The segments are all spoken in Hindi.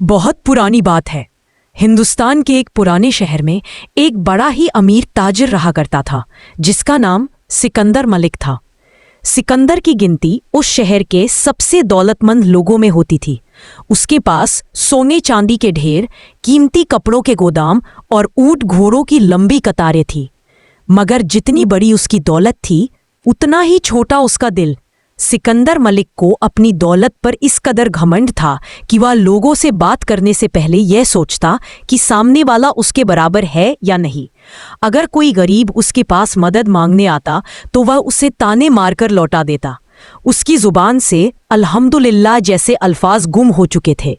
बहुत पुरानी बात है। हिंदुस्तान के एक पुराने शहर में एक बड़ा ही अमीर ताजिर रहा करता था, जिसका नाम सिकंदर मलिक था। सिकंदर की गिनती उस शहर के सबसे दौलतमंद लोगों में होती थी। उसके पास सोने चांदी के ढेर, कीमती कपड़ों के गोदाम और ऊंट घोड़ों की लंबी कतारें थी। मगर जितनी बड़ी उसकी दौलत थी, उतना ही छोटा उसका दिल। सिकंदर मलिक को अपनी दौलत पर इस कदर घमंड था कि वह लोगों से बात करने से पहले यह सोचता कि सामने वाला उसके बराबर है या नहीं। अगर कोई गरीब उसके पास मदद मांगने आता तो वह उसे ताने मारकर लौटा देता। उसकी जुबान से अल्हम्दुलिल्लाह जैसे अल्फाज गुम हो चुके थे।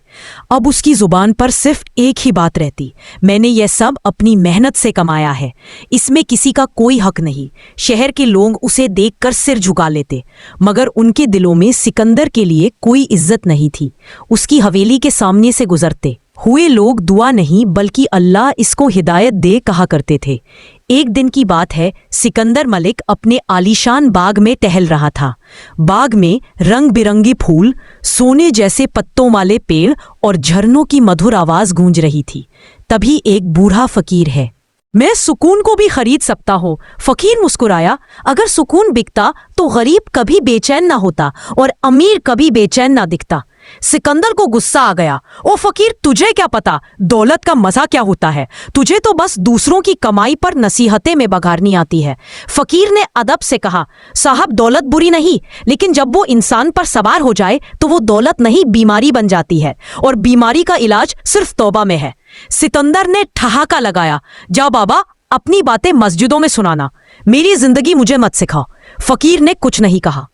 अब उसकी जुबान पर सिर्फ एक ही बात रहती, मैंने यह सब अपनी मेहनत से कमाया है, इसमें किसी का कोई हक नहीं। शहर के लोग उसे देखकर सिर झुका लेते, मगर उनके दिलों में सिकंदर के लिए कोई इज्जत नहीं थी। उसकी हवेली के सामने से गुजरते हुए लोग दुआ नहीं बल्कि अल्लाह इसको हिदायत दे कहा करते थे। एक दिन की बात है, सिकंदर मलिक अपने आलीशान बाग में टहल रहा था। बाग में रंग बिरंगे फूल, सोने जैसे पत्तों वाले पेड़ और झरनों की मधुर आवाज गूंज रही थी। तभी एक बूढ़ा फकीर है, मैं सुकून को भी खरीद सकता हूँ। फकीर मुस्कुराया, अगर सुकून बिकता तो गरीब कभी बेचैन ना होता और अमीर कभी बेचैन ना दिखता। सिकंदर को गुस्सा आ गया, ओ फकीर, तुझे क्या पता दौलत का मजा क्या होता है? तुझे तो बस दूसरों की कमाई पर नसीहतें में बघारनी आती है। फकीर ने अदब से कहा, साहब, दौलत बुरी नहीं, लेकिन जब वो इंसान पर सवार हो जाए तो वो दौलत नहीं बीमारी बन जाती है, और बीमारी का इलाज सिर्फ तौबा में है। सिकंदर ने ठहाका लगाया, जाओ बाबा, अपनी बातें मस्जिदों में सुनाना, मेरी जिंदगी मुझे मत सिखाओ। फकीर ने कुछ नहीं कहा,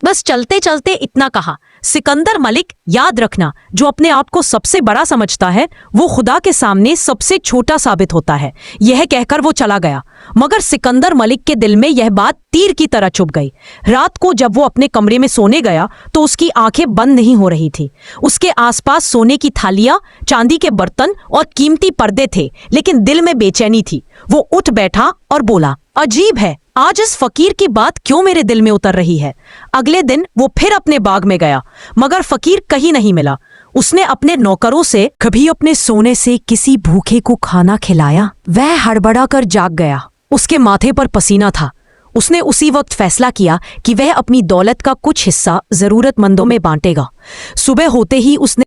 बस चलते चलते इतना कहा, सिकंदर मलिक, याद रखना, जो अपने आप को सबसे बड़ा समझता है वो खुदा के सामने सबसे छोटा साबित होता है। यह कहकर वो चला गया, मगर सिकंदर मलिक के दिल में यह बात तीर की तरह चुभ गई। रात को जब वो अपने कमरे में सोने गया तो उसकी आंखें बंद नहीं हो रही थी। उसके आसपास सोने की थालियां, चांदी के बर्तन और कीमती पर्दे थे, लेकिन दिल में बेचैनी थी। वो उठ बैठा और बोला, अजीब है, आज इस फकीर की बात क्यों मेरे दिल में उतर रही है। अगले दिन वो फिर अपने बाग में गया, मगर फकीर कहीं नहीं मिला। उसने अपने नौकरों से कभी अपने सोने से किसी भूखे को खाना खिलाया? वह हड़बड़ा कर जाग गया, उसके माथे पर पसीना था। उसने उसी वक्त फैसला किया कि वह अपनी दौलत का कुछ हिस्सा जरूरतमंदों में बांटेगा। सुबह होते ही उसने